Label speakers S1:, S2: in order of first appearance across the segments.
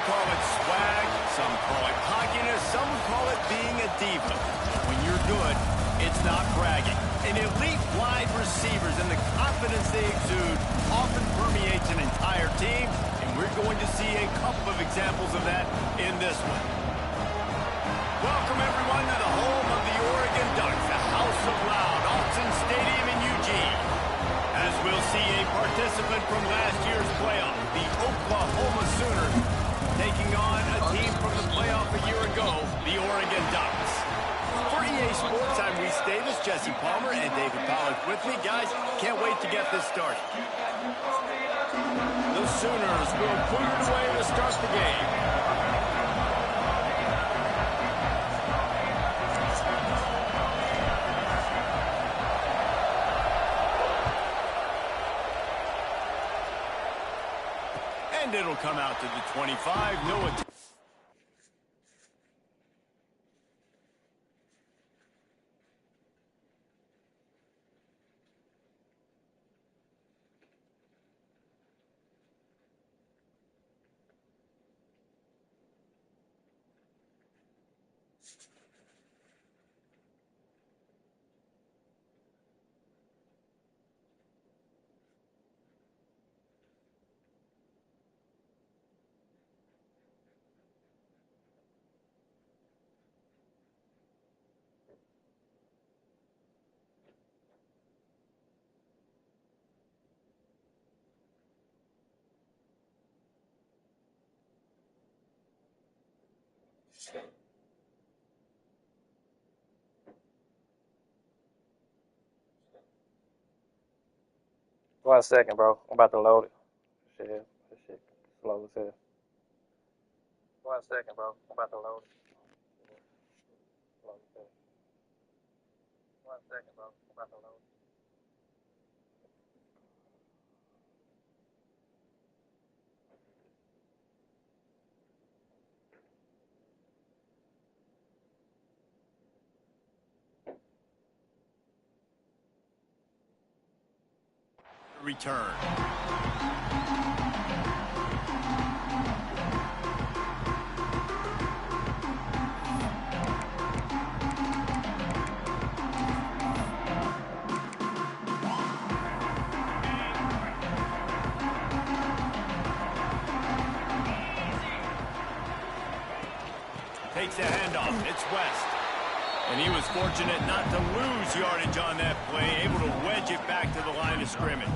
S1: call it swag, some call it cockiness, some would call it being a diva. When you're good, it's not bragging. And elite wide receivers and the confidence they exude often permeates an entire team, and we're going to see a couple of examples of that in this one. Welcome, everyone, to the home of the Oregon Ducks, the House of Loud, Autzen Stadium in Eugene. As we'll see a participant from last year's playoff, the Oklahoma Sooners, taking on a team from the playoff a year ago, the Oregon Ducks. For EA Sports, I'm Reese Davis, Jesse Palmer, and David Pollack with me. Guys, can't wait to get this started. The Sooners will put it away to start the game. And it'll come out to the 25. No attempt.
S2: One second, bro. I'm about to load it. This shit slow as hell. 1 second, bro. I'm about to load it. Slow as hell. 1 second, bro. I'm about to load it.
S1: Return. Takes the handoff. It's West. And he was fortunate not to lose yardage on that play, able to wedge it back to the line of scrimmage.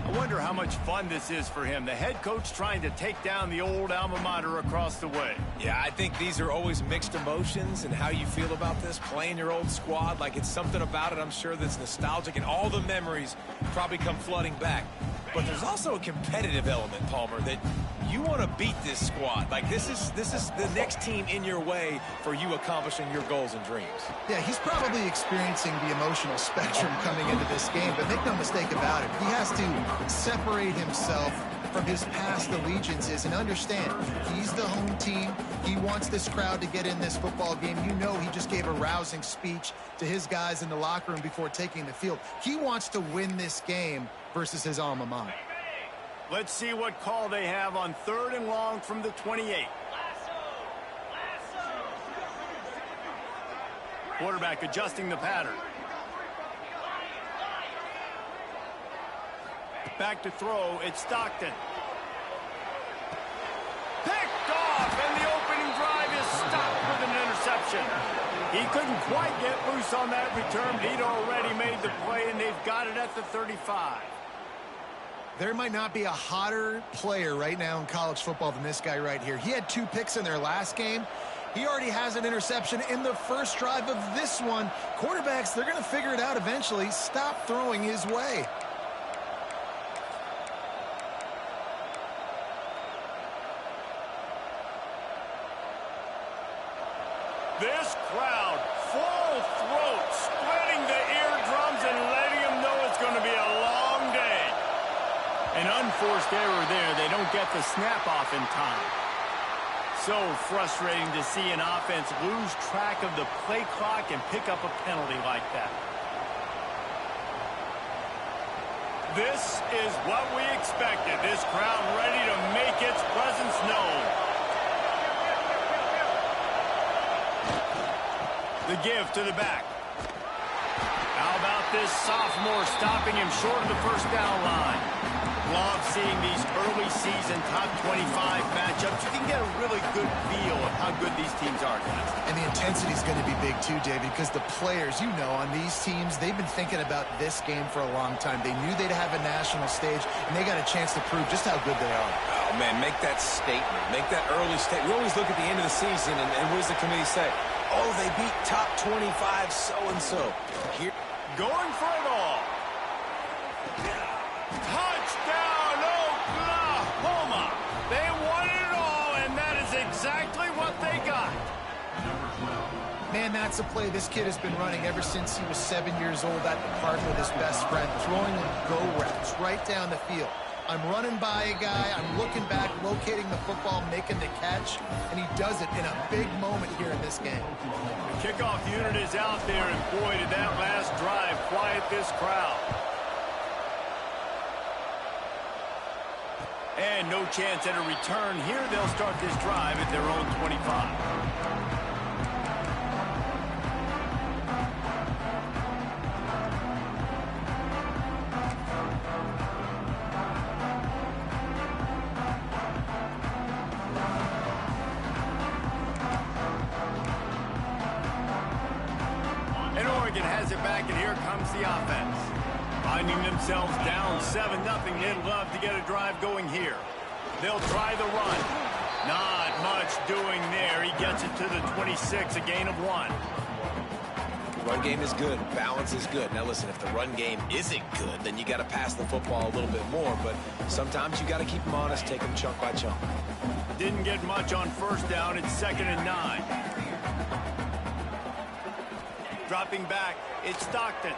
S1: I wonder how much fun this is for him. The head coach trying to take down the old alma mater across the way.
S3: Yeah, I think these are always mixed emotions and how you feel about this, playing your old squad. Like, it's something about it, I'm sure, that's nostalgic, and all the memories probably come flooding back. But there's also a competitive element, Palmer, that you want to beat this squad. Like, this is the next team in your way for you accomplishing your goals and dreams.
S4: Yeah, he's probably experiencing the emotional spectrum coming into this game, but make no mistake about it, he has to separate himself from his past allegiances and understand he's the home team. He wants this crowd to get in this football game. You know, he just gave a rousing speech to his guys in the locker room before taking the field. He wants to win this game versus his alma mater.
S1: Let's see what call they have on 3rd and long from the 28. Quarterback adjusting the pattern. Back to throw, it's Stockton. Picked off, and the opening drive is stopped with an interception. He couldn't quite get loose on that return, but he'd already made the play, and they've got it at the 35.
S4: There might not be a hotter player right now in college football than this guy right here. He had 2 picks in their last game. He already has an interception in the first drive of this one. Quarterbacks, they're going to figure it out eventually. Stop throwing his way.
S1: This crowd, full throat, splitting the eardrums and letting them know it's going to be a long day. An unforced error there. They don't get the snap off in time. So frustrating to see an offense lose track of the play clock and pick up a penalty like that. This is what we expected. This crowd ready to make its presence known. The give to the back. How about this sophomore stopping him short of the first down line? Love seeing these early season top 25 matchups. You can get a really good feel of how good these teams are, guys.
S4: And the intensity is going to be big too, David, because the players, you know, on these teams, they've been thinking about this game for a long time. They knew they'd have a national stage, and they got a chance to prove just how good they are.
S3: Oh, man, make that statement. Make that early statement. We always look at the end of the season, and what does the committee say? Oh, they beat top 25 so-and-so. Here,
S1: going for it all. Touchdown, Oklahoma! They won it all, and that is exactly what they got.
S4: Man, that's a play this kid has been running ever since he was 7 years old at the park with his best friend, throwing go routes right down the field. I'm running by a guy, I'm looking back, locating the football, making the catch, and he does it in a big moment here in this game.
S1: The kickoff unit is out there, and boy, did that last drive quiet this crowd. And no chance at a return here. They'll start this drive at their own 25. Has it back, and here comes the offense. Finding themselves down 7-0, they'd love to get a drive going here. They'll try the run. Not much doing there. He gets it to the 26, a gain of 1.
S3: the run game is good. Balance is good. Now, listen, if the run game isn't good, then you got to pass the football a little bit more. But sometimes you got to keep them honest, take them chunk by chunk.
S1: Didn't get much on first down. It's 2nd and 9. Dropping back, it's Stockton.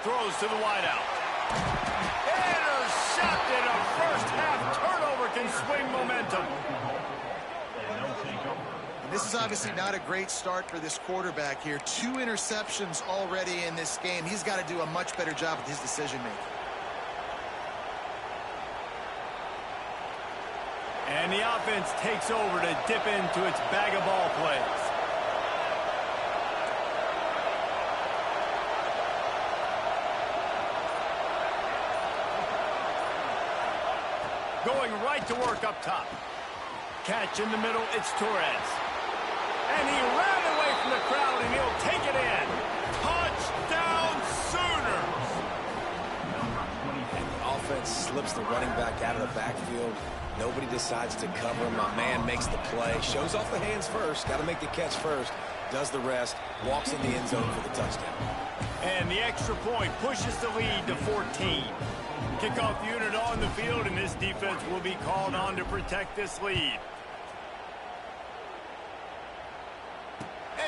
S1: Throws to the wideout. Intercepted. A first half turnover can swing momentum.
S4: And this is obviously not a great start for this quarterback here. 2 interceptions already in this game. He's got to do a much better job with his decision-making.
S1: And the offense takes over to dip into its bag of ball plays. Going right to work up top. Catch in the middle, it's Torres. And he ran away from the crowd, and he'll take it in. Touchdown, Sooners!
S3: And the offense slips the running back out of the backfield. Nobody decides to cover him. My man makes the play. Shows off the hands first. Got to make the catch first. Does the rest. Walks in the end zone for the touchdown.
S1: And the extra point pushes the lead to 14. Kickoff unit on the field, and this defense will be called on to protect this lead.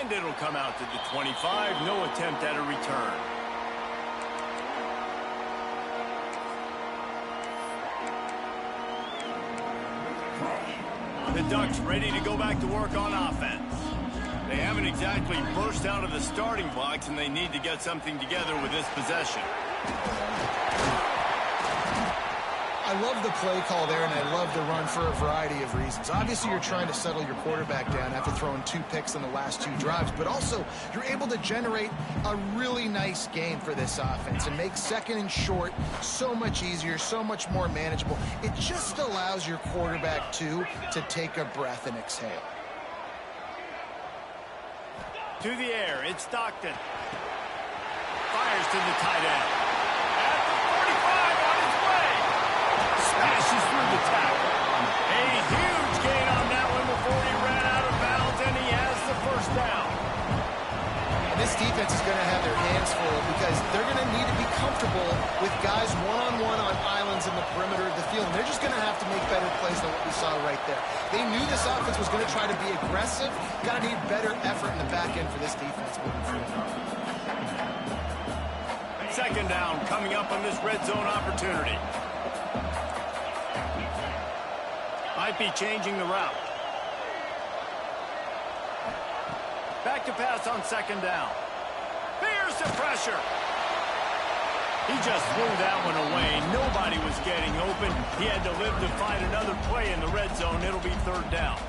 S1: And it'll come out to the 25. No attempt at a return. The Ducks ready to go back to work on offense. They haven't exactly burst out of the starting blocks, and they need to get something together with this possession.
S4: I love the play call there, and I love the run for a variety of reasons. Obviously, you're trying to settle your quarterback down after throwing 2 picks in the last 2 drives, but also you're able to generate a really nice game for this offense and make 2nd and short so much easier, so much more manageable. It just allows your quarterback, too, to take a breath and exhale.
S1: To the air, it's Stockton. Fires to the tight end. At the 45, on his way. Smashes through the tackle. A huge gain on that one before he ran out of bounds, and he has the first down.
S4: And this defense is going to have their hands full because they're going to need to be comfortable with guys one-on-one on islands in the perimeter of the field. And they're just going to have to make better plays than what we saw right there. They knew this offense was going to try to be aggressive. Got to need better effort in the back end for this defense moving forward.
S1: 2nd down coming up on this red zone opportunity. Might be changing the route. Back to pass on 2nd down. Fears the pressure. He just threw that one away. Nobody was getting open. He had to live to find another play in the red zone. It'll be third down.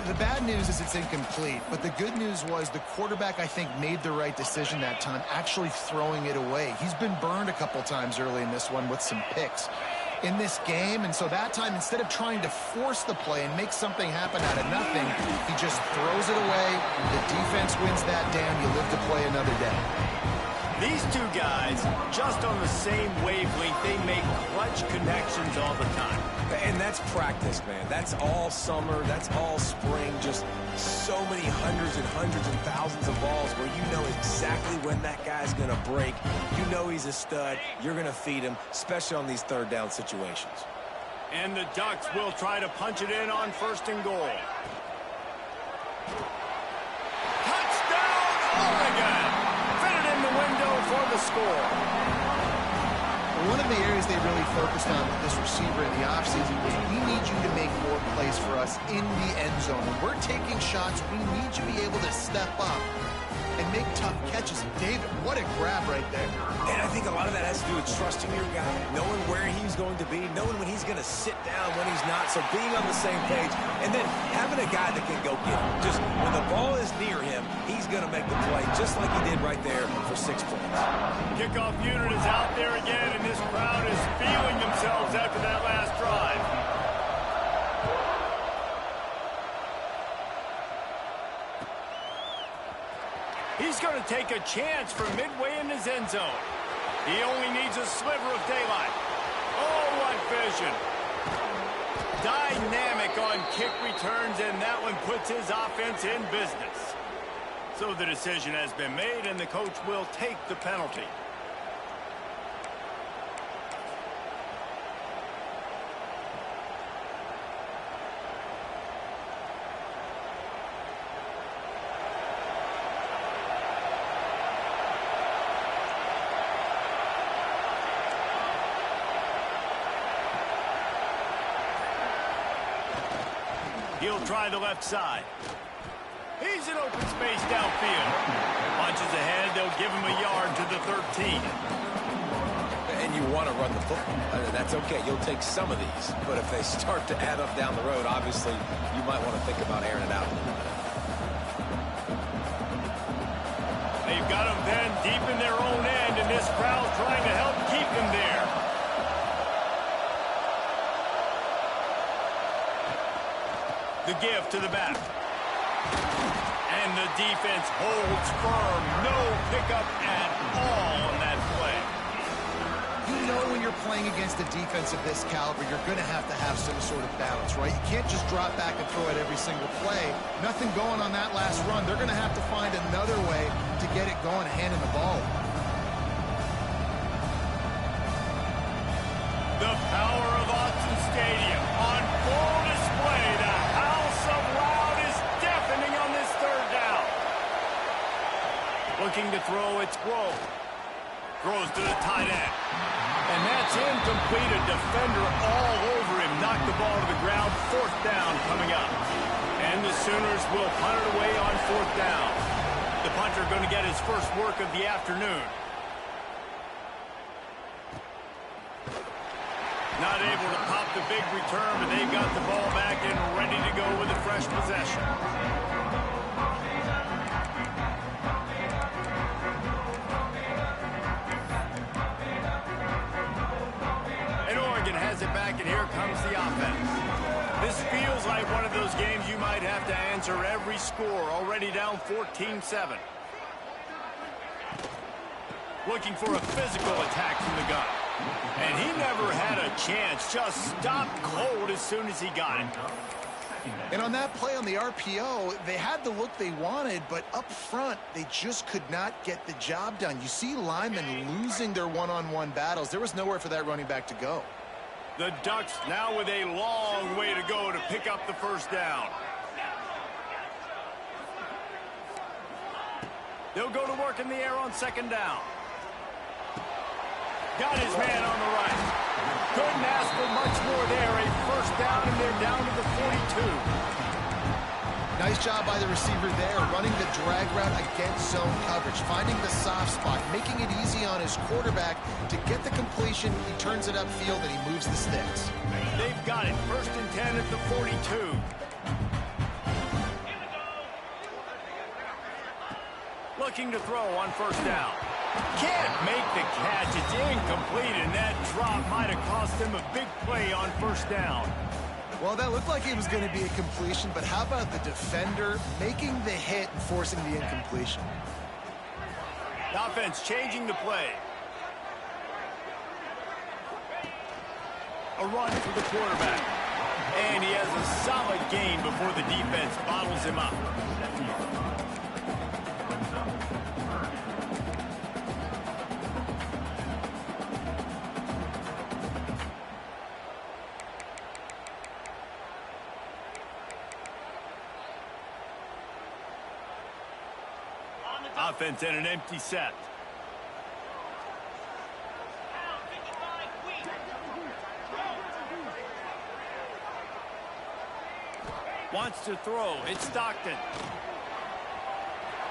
S4: The bad news is it's incomplete, but the good news was the quarterback, I think, made the right decision that time, actually throwing it away. He's been burned a couple times early in this one with some picks in this game, and so that time, instead of trying to force the play and make something happen out of nothing, he just throws it away. The defense wins that down. You live to play another day.
S1: These two guys, just on the same wavelength, they make clutch connections all the time.
S3: And that's practice, man. That's all summer. That's all spring. Just so many hundreds and thousands of balls where you know exactly when that guy's going to break. You know he's a stud. You're going to feed him, especially on these third down situations.
S1: And the Ducks will try to punch it in on 1st and goal. Touchdown, Oregon! Fitted in the window for the score.
S4: One of the areas they really focused on with this receiver in the offseason was we need you to make more plays for us in the end zone. When we're taking shots, we need you to be able to step up and make tough catches. David, what a grab right there.
S3: And I think a lot of that has to do with trusting your guy, knowing where he's going to be, knowing when he's going to sit down, when he's not. So being on the same page, and then having a guy that can go get him. Just when the ball is near him, he's going to make the play, just like he did right there for 6 points.
S1: Kickoff unit is out there again, and this crowd is feeling themselves after that last drive. He's going to take a chance from midway in his end zone. He only needs a sliver of daylight. Oh, what vision. Dynamic on kick returns, and that one puts his offense in business. So the decision has been made, and the coach will take the penalty. He'll try the left side. He's in open space downfield. Punches ahead, they'll give him a yard to the 13.
S3: And you want to run the football. That's okay. You'll take some of these. But if they start to add up down the road, obviously, you might want to think about airing it out a little bit.
S1: They've got him then deep in their own end, and this crowd's trying to help keep him there. The give to the back. And the defense holds firm. No pickup at all on that play.
S4: You know when you're playing against a defense of this caliber, you're going to have some sort of balance, right? You can't just drop back and throw it every single play. Nothing going on that last run. They're going to have to find another way to get it going, handing the ball.
S1: The power of Autzen Stadium on full display. The house of loud is deafening on this third down. Looking to throw, it's Grove. Throws to the tight end. And that's incomplete. A defender all over him. Knocked the ball to the ground. 4th down coming up. And the Sooners will punt it away on 4th down. The punter going to get his first work of the afternoon. Not able to pop the big return, but they've got the ball back and ready to go with a fresh possession. And Oregon has it back, and here comes the offense. This feels like one of those games you might have to answer every score, already down 14-7. Looking for a physical attack from the gun. And he never had a chance, just stopped cold as soon as he got it.
S4: And on that play on the RPO, they had the look they wanted, but up front, they just could not get the job done. You see linemen losing their one-on-one battles. There was nowhere for that running back to go.
S1: The Ducks now with a long way to go to pick up the first down. They'll go to work in the air on 2nd down. Got his man on the right. Couldn't ask for much more there. A first down, and they're down to the 42.
S4: Nice job by the receiver there, running the drag route against zone coverage, finding the soft spot, making it easy on his quarterback to get the completion. He turns it upfield and he moves the sticks.
S1: They've got it. 1st and 10 at the 42. Looking to throw on 1st down. Can't make the catch. It's incomplete, and that drop might have cost them a big play on 1st down.
S4: Well, that looked like it was going to be a completion, but how about the defender making the hit and forcing the incompletion?
S1: The offense changing the play. A run for the quarterback. And he has a solid gain before the defense bottles him up. Offense and an empty set. Wants to throw. It's Stockton.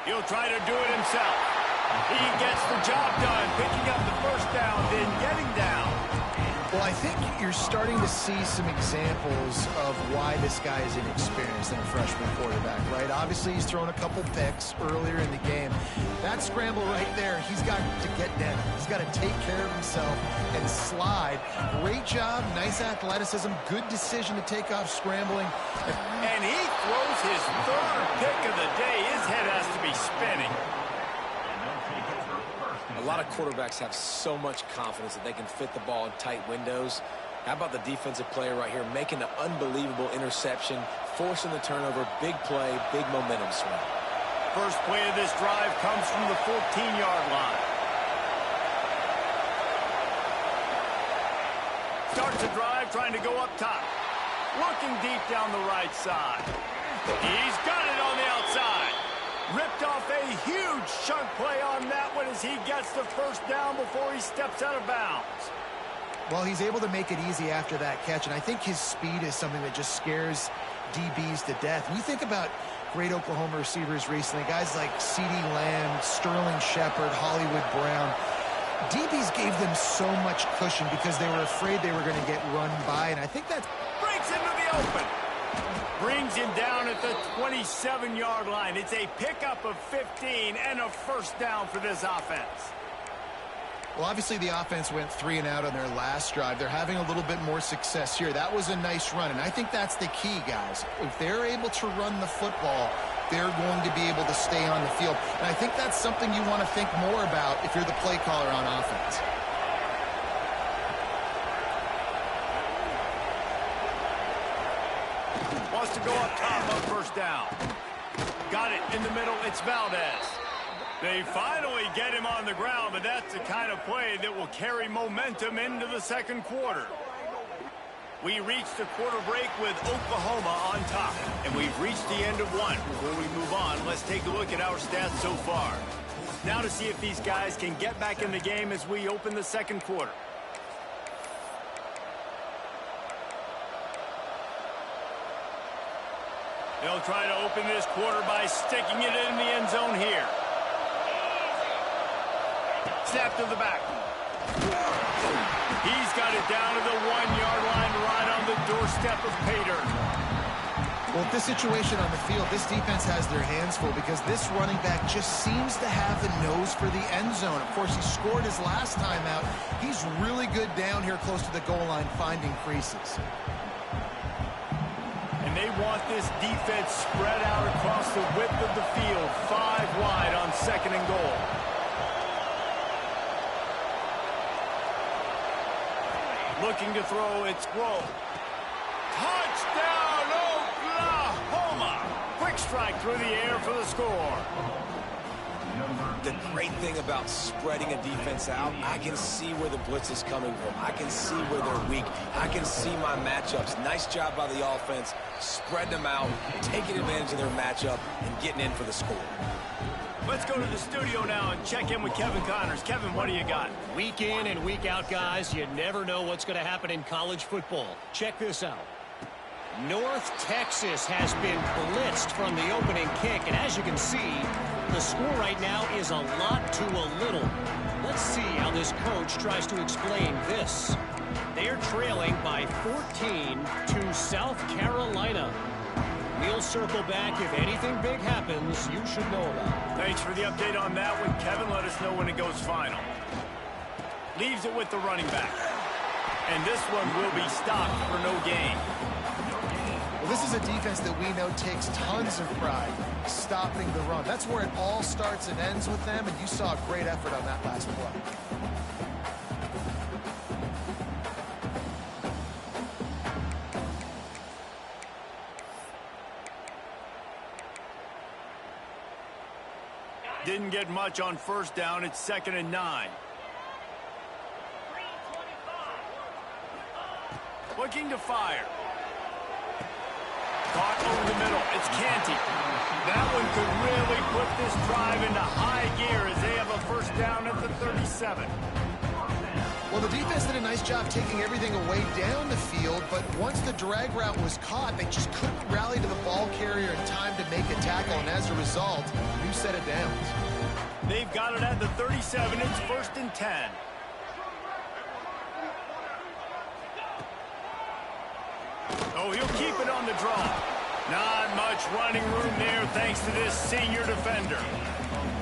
S1: He'll try to do it himself. He gets the job done, picking up the 1st down, then getting down.
S4: Well, I think you're starting to see some examples of why this guy is inexperienced in a freshman quarterback, right? Obviously, he's thrown a couple picks earlier in the game. That scramble right there, he's got to get down. He's got to take care of himself and slide. Great job, nice athleticism, good decision to take off scrambling.
S1: And he throws his 3rd pick of the day. His head has to be spinning.
S3: A lot of quarterbacks have so much confidence that they can fit the ball in tight windows. How about the defensive player right here making an unbelievable interception, forcing the turnover, big play, big momentum swing.
S1: First play of this drive comes from the 14-yard line. Starts a drive trying to go up top. Looking deep down the right side. He's got it on the outside. Ripped off a huge chunk play on that one as he gets the 1st down before he steps out of bounds.
S4: Well, he's able to make it easy after that catch, and I think his speed is something that just scares DBs to death. When you think about great Oklahoma receivers recently, guys like CeeDee Lamb, Sterling Shepard, Hollywood Brown, DBs gave them so much cushion because they were afraid they were going to get run by, and I think that
S1: breaks into the open. Brings him down at the 27-yard line. It's a pickup of 15 and a 1st down for this offense.
S4: Well, obviously the offense went 3 and out on their last drive. They're having a little bit more success here. That was a nice run, and I think that's the key, guys. If they're able to run the football, they're going to be able to stay on the field. And I think that's something you want to think more about if you're the play caller on offense.
S1: Wants to go up top on 1st down. Got it in the middle. It's Valdez. They finally get him on the ground, but that's the kind of play that will carry momentum into the 2nd quarter. We reached the quarter break with Oklahoma on top, and we've reached the end of one. Before we move on, let's take a look at our stats so far. Now to see if these guys can get back in the game as we open the 2nd quarter. They'll try to open this quarter by sticking it in the end zone here. Snap to the back. He's got it down to the 1-yard line right on the doorstep of Pater.
S4: Well, with this situation on the field, this defense has their hands full because this running back just seems to have the nose for the end zone. Of course, he scored his last time out. He's really good down here close to the goal line finding creases.
S1: And they want this defense spread out across the width of the field, 5 wide on 2nd and goal. Looking to throw, it's Rowe. Touchdown, Oklahoma! Quick strike through the air for the score.
S3: The great thing about spreading a defense out, I can see where the blitz is coming from. I can see where they're weak. I can see my matchups. Nice job by the offense, spreading them out, taking advantage of their matchup, and getting in for the score.
S1: Let's go to the studio now and check in with Kevin Connors. Kevin, what do you got?
S5: Week in and week out, guys, you never know what's going to happen in college football. Check this out. North Texas has been blitzed from the opening kick, and as you can see, the score right now is a lot to a little. Let's see how this coach tries to explain this. They're trailing by 14 to South Carolina. We'll circle back if anything big happens you should know about.
S1: Thanks for the update on that one, Kevin. Let us know when it goes final. Leaves it with the running back. And this one will be stopped for no gain.
S4: Well, this is a defense that we know takes tons of pride stopping the run. That's where it all starts and ends with them, and you saw a great effort on that last play.
S1: Didn't get much on first down. It's 2nd and 9. Looking to fire. Caught over the middle. It's Canty. That one could really put this drive into high gear as they have a first down at the 37.
S4: Well, the defense did a nice job taking everything away down the field, but once the drag route was caught, they just couldn't rally to the ball carrier in time to make a tackle, and as a result, new set of downs.
S1: They've got it at the 37. It's 1st and 10. Oh, he'll keep it on the draw. Not much running room there thanks to this senior defender.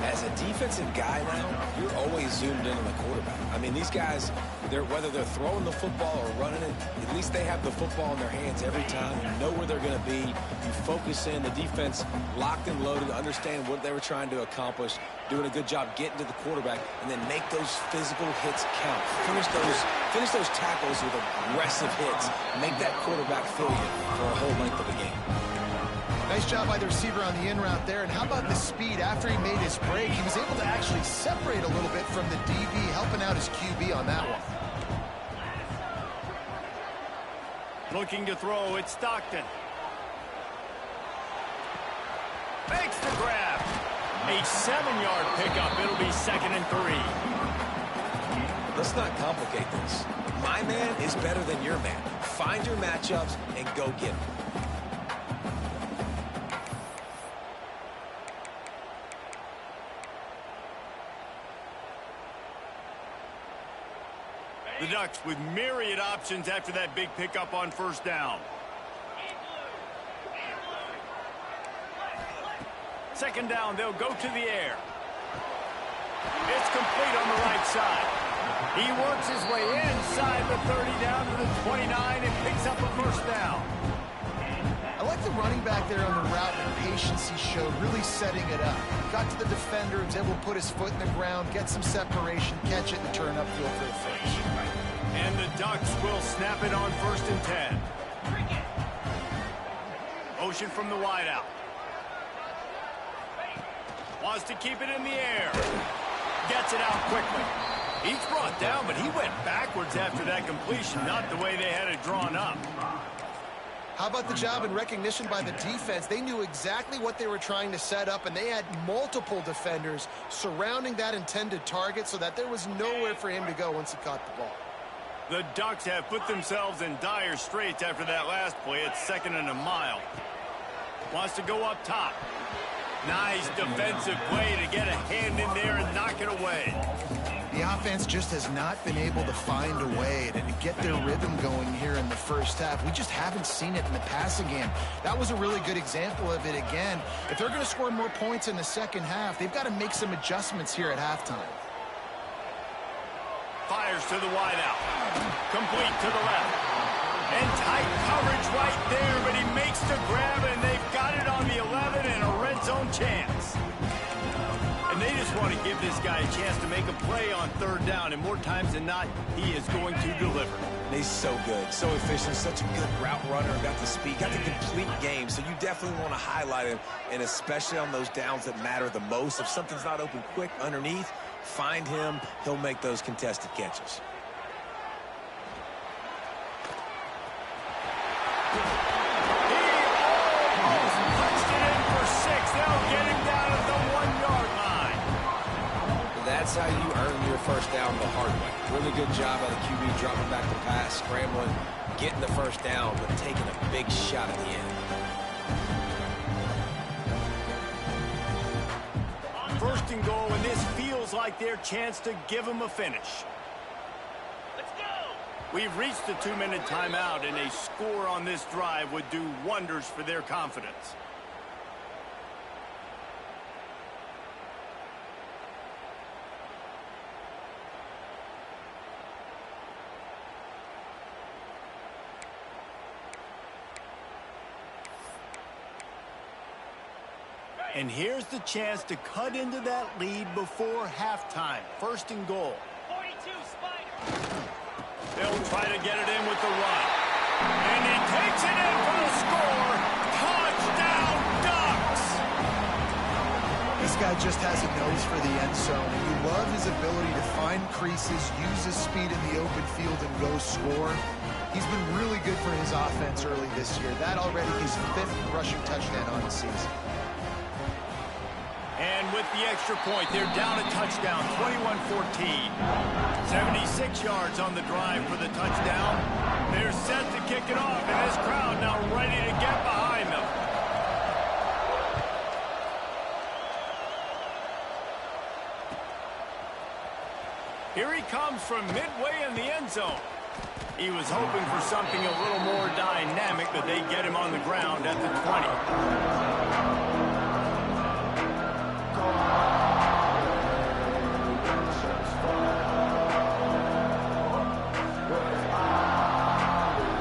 S3: As a defensive guy now, you're always zoomed in on the quarterback. I mean, these guys, whether they're throwing the football or running it, at least they have the football in their hands every time. You know where they're going to be. You focus in. The defense locked and loaded, understand what they were trying to accomplish, doing a good job getting to the quarterback, and then make those physical hits count. Finish those tackles with aggressive hits. Make that quarterback feel you for a whole length of the game.
S4: Nice job by the receiver on the in route there. And how about the speed? After he made his break, he was able to actually separate a little bit from the DB, helping out his QB on that one.
S1: Looking to throw, it's Stockton. Makes the grab. A 7-yard pickup. It'll be 2nd and 3.
S3: Let's not complicate this. My man is better than your man. Find your matchups and go get them.
S1: The Ducks with myriad options after that big pickup on first down. 2nd down, they'll go to the air. It's complete on the right side. He works his way inside the 30 down to the 29 and picks up a first down.
S4: I like the running back there on the route and the patience he showed, really setting it up. Got to the defender, was able to put his foot in the ground, get some separation, catch it, and turn upfield for the finish.
S1: And the Ducks will snap it on 1st and 10. Motion from the wideout. Wants to keep it in the air. Gets it out quickly. He's brought down, but he went backwards after that completion, not the way they had it drawn up.
S4: How about the job and recognition by the defense? They knew exactly what they were trying to set up, and they had multiple defenders surrounding that intended target so that there was nowhere for him to go once he caught the ball.
S1: The Ducks have put themselves in dire straits after that last play. It's 2nd and a mile. Wants to go up top. Nice defensive play to get a hand in there and knock it away.
S4: The offense just has not been able to find a way to get their rhythm going here in the first half. We just haven't seen it in the passing game. That was a really good example of it again. If they're going to score more points in the second half, they've got to make some adjustments here at halftime.
S1: Fires to the wideout. Complete to the left. And tight coverage right there, but he makes the grab, and they've got it on the 11 and a red zone chance. And they just want to give this guy a chance to make a play on 3rd down, and more times than not, he is going to deliver.
S3: He's so good, so efficient, such a good route runner, got the speed, got the complete game, so you definitely want to highlight him, and especially on those downs that matter the most. If something's not open quick underneath, find him, he'll make those contested catches. That's how you earn your first down the hard way. Really good job by the QB dropping back the pass, scrambling, getting the first down, but taking a big shot at the end.
S1: First and goal, and this feels like their chance to give them a finish. Let's go! We've reached the 2-minute timeout, and a score on this drive would do wonders for their confidence. And here's the chance to cut into that lead before halftime. First and goal. 42 Spider. They'll try to get it in with the run. And he takes it in for the score. Touchdown, Ducks!
S4: This guy just has a nose for the end zone, and you love his ability to find creases, use his speed in the open field, and go score. He's been really good for his offense early this year. That already his 5th rushing touchdown on the season.
S1: And with the extra point, they're down a touchdown, 21-14. 76 yards on the drive for the touchdown. They're set to kick it off, and this crowd now ready to get behind them. Here he comes from midway in the end zone. He was hoping for something a little more dynamic, but they get him on the ground at the 20.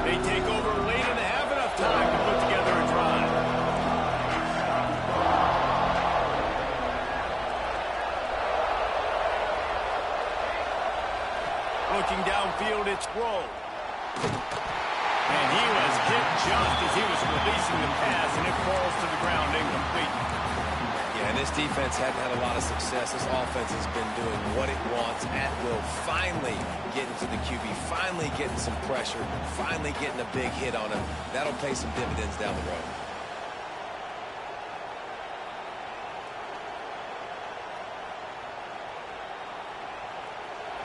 S1: They take over late and they have enough time to put together a drive. Looking downfield, it's Rowe. And he was hit just as he was releasing the pass, and it falls to the ground incomplete.
S3: Yeah, and this defense hadn't had a lot of success. This offense has been doing what it wants at will. Finally getting to the QB, finally getting some pressure, finally getting a big hit on him. That'll pay some dividends down the road.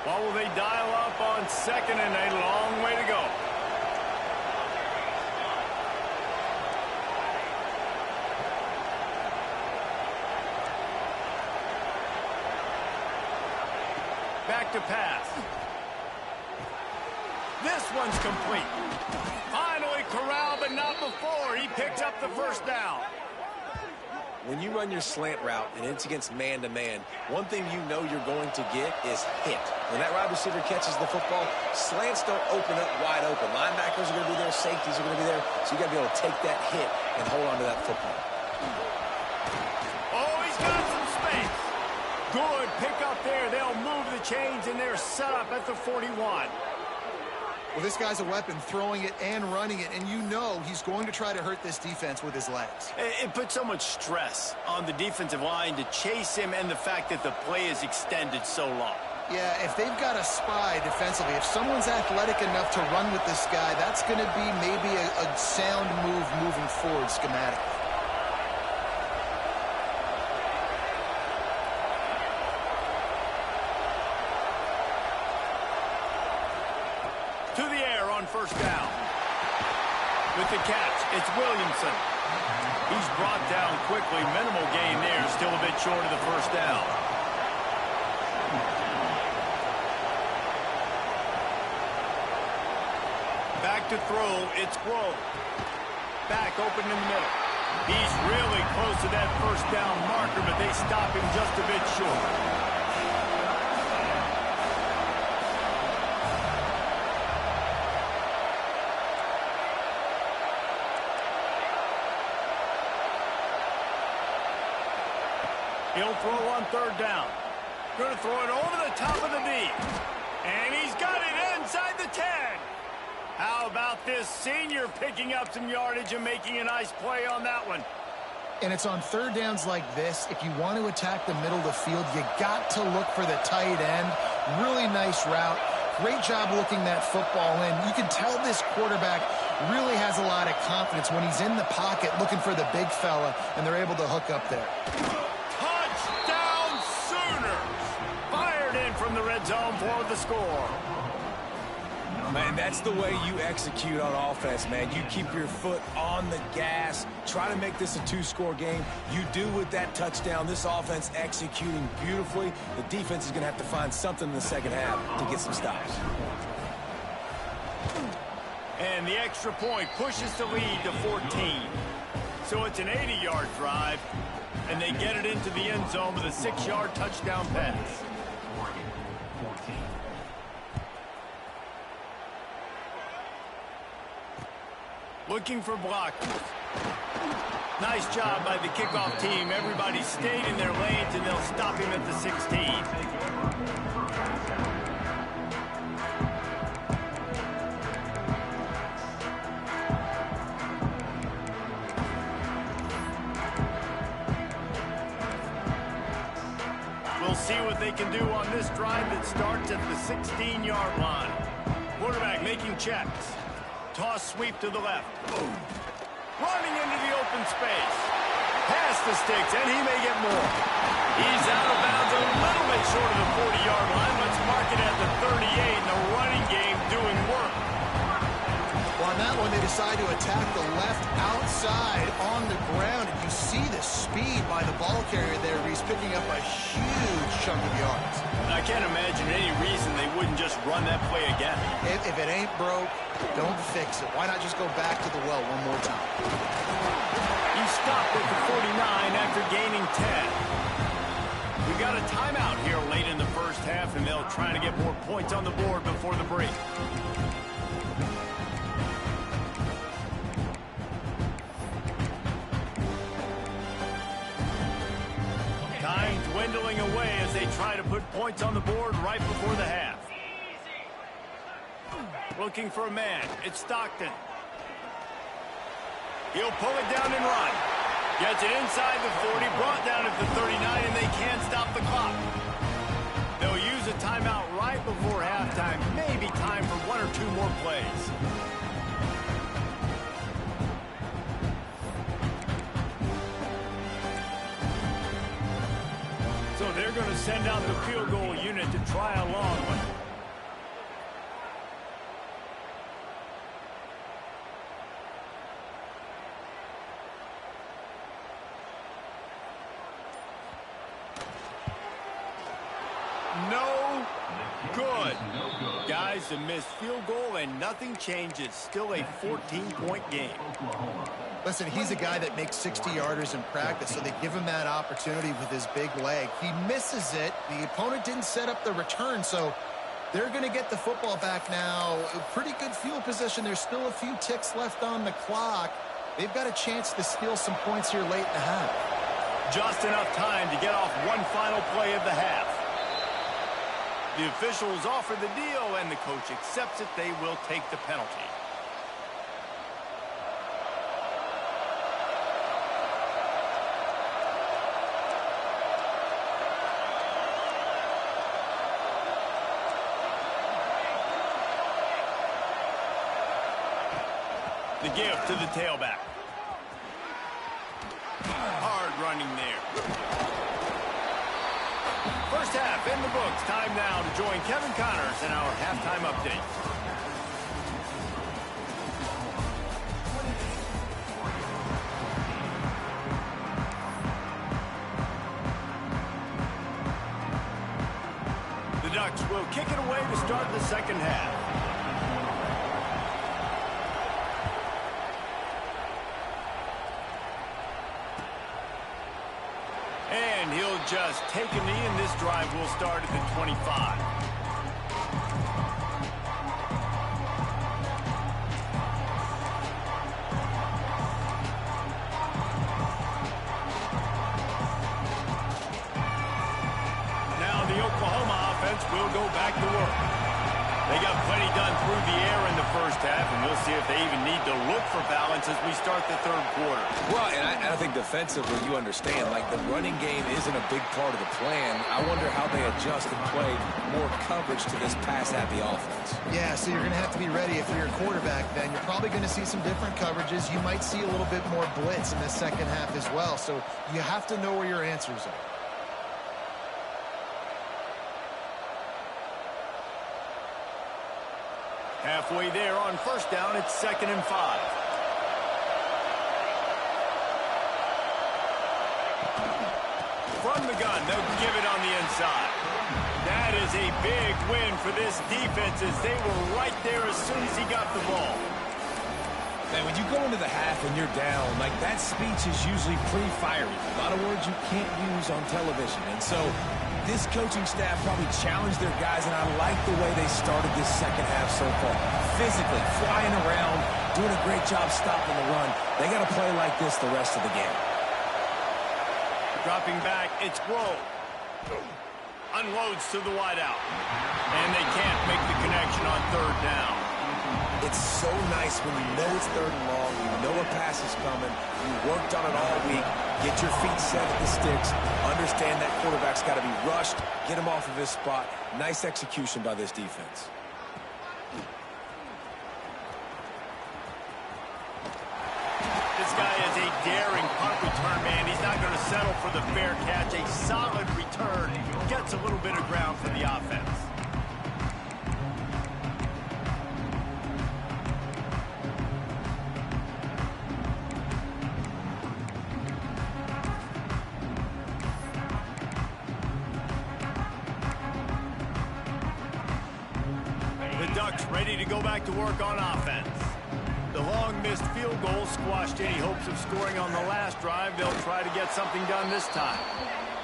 S1: What will they dial up on second and a long way to go? Back to pass. This one's complete. Finally corralled, but not before. He picks up the first down.
S3: When you run your slant route and it's against man-to-man, one thing you know you're going to get is hit. When that wide receiver catches the football, slants don't open up wide open. Linebackers are going to be there, safeties are going to be there, so you got to be able to take that hit and hold on to that football.
S1: Oh, he's got some space. Good pick up there. They'll move the chains, and they're set up at the 41.
S4: Well, this guy's a weapon, throwing it and running it, and you know he's going to try to hurt this defense with his legs.
S1: It puts so much stress on the defensive line to chase him, and the fact that the play is extended so long.
S4: Yeah, if they've got a spy defensively, if someone's athletic enough to run with this guy, that's going to be maybe a sound move moving forward schematically.
S1: To the air on first down. With the catch, it's Williamson. He's brought down quickly. Minimal gain there. Still a bit short of the first down. Back to throw, it's Rowe. Back open in the middle. He's really close to that first down marker, but they stop him just a bit short. He'll throw on third down. Going to throw it over the top of the knee. And he's got it inside the 10. How about this senior picking up some yardage and making a nice play on that one?
S4: And it's on third downs like this. If you want to attack the middle of the field, you got to look for the tight end. Really nice route. Great job looking that football in. You can tell this quarterback really has a lot of confidence when he's in the pocket looking for the big fella, and they're able to hook up there.
S1: Touchdown Sooners! Fired in from the red zone. the score.
S3: Man, that's the way you execute on offense, man. You keep your foot on the gas. Try to make this a two-score game. You do with that touchdown. This offense executing beautifully. The defense is going to have to find something in the second half to get some stops.
S1: And the extra point pushes the lead to 14. So it's an 80-yard drive, and they get it into the end zone with a 6-yard touchdown pass. Looking for blockers. Nice job by the kickoff team. Everybody stayed in their lanes, and they'll stop him at the 16. We'll see what they can do on this drive that starts at the 16-yard line. Quarterback making checks. Toss sweep to the left. Running into the open space. Pass the sticks, and he may get more. He's out of bounds a little bit short of the 40-yard line. Let's mark it at the 38, and the running game doing work.
S4: Well, on that one, they decide to attack the left outside on the ground, and you see the speed by the ball carrier there. He's picking up a huge chunk of yards.
S1: I can't imagine any reason they wouldn't just run that play again.
S4: If it ain't broke, don't fix it. Why not just go back to the well one more time?
S1: He stopped at the 49 after gaining 10. We got a timeout here late in the first half, and they'll try to get more points on the board before the break. Time dwindling away as they try to put points on the board right before the half. Looking for a man. It's Stockton. He'll pull it down and run. Gets it inside the 40, brought down at the 39, and they can't stop the clock. They'll use a timeout right before halftime. Maybe time for one or two more plays. So they're going to send out the field goal unit to try a long one. No good. Guys, a missed field goal and nothing changes. Still a 14-point game.
S4: Listen, he's a guy that makes 60-yarders in practice, so they give him that opportunity with his big leg. He misses it. The opponent didn't set up the return, so they're going to get the football back now. A pretty good field position. There's still a few ticks left on the clock. They've got a chance to steal some points here late in the half.
S1: Just enough time to get off one final play of the half. The officials offer the deal, and the coach accepts it. They will take the penalty. The gift to the tailback. Hard running there. First half in the books. Time now to join Kevin Connors in our halftime update. The Ducks will kick it away to start the second half. And he'll just take a knee, and this drive will start at the 25. Now the Oklahoma offense will go back to work. They got plenty done through the air in the first half, and we'll see if they even need to look for balance as we start the third quarter.
S3: Well, and I think defensively, you understand, like the running game isn't a big part of the plan. I wonder how they adjust and play more coverage to this pass-happy offense.
S4: Yeah, so you're going to have to be ready if you're a quarterback then. You're probably going to see some different coverages. You might see a little bit more blitz in the second half as well. So you have to know where your answers are.
S1: Halfway there on first down, it's 2nd and 5. From the gun, they'll give it on the inside. That is a big win for this defense as they were right there as soon as he got the ball.
S3: Man, when you go into the half and you're down, like that speech is usually pretty fiery. A lot of words you can't use on television. And so this coaching staff probably challenged their guys, and I like the way they started this second half so far. Physically, flying around, doing a great job stopping the run. They got to play like this the rest of the game.
S1: Dropping back, it's Grove. Unloads to the wideout. And they can't make the connection on 3rd down.
S3: It's so nice when you know it's 3rd and long, you know a pass is coming, you worked on it all week, get your feet set at the sticks, understand that quarterback's got to be rushed, get him off of his spot. Nice execution by this defense.
S1: This guy is a daring punt return, man. He's not going to settle for the fair catch. A solid return. Gets a little bit of ground for the offense. The Ducks ready to go back to work on offense. The long missed field goal squashed any hopes of scoring on the last drive. They'll try to get something done this time.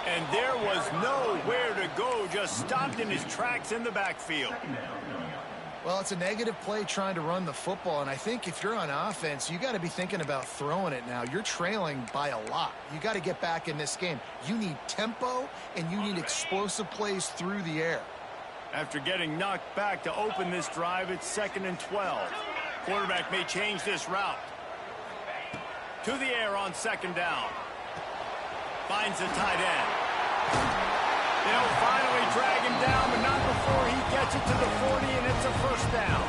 S1: And there was nowhere to go, just stopped in his tracks in the backfield.
S4: Well, it's a negative play trying to run the football, and I think if you're on offense, you got to be thinking about throwing it now. You're trailing by a lot. You got to get back in this game. You need tempo, and you need explosive plays through the air.
S1: After getting knocked back to open this drive, it's 2nd and 12. Quarterback may change this route. To the air on 2nd down. Finds the tight end. They'll finally drag him down, but not before he gets it to the 40, and it's a 1st down.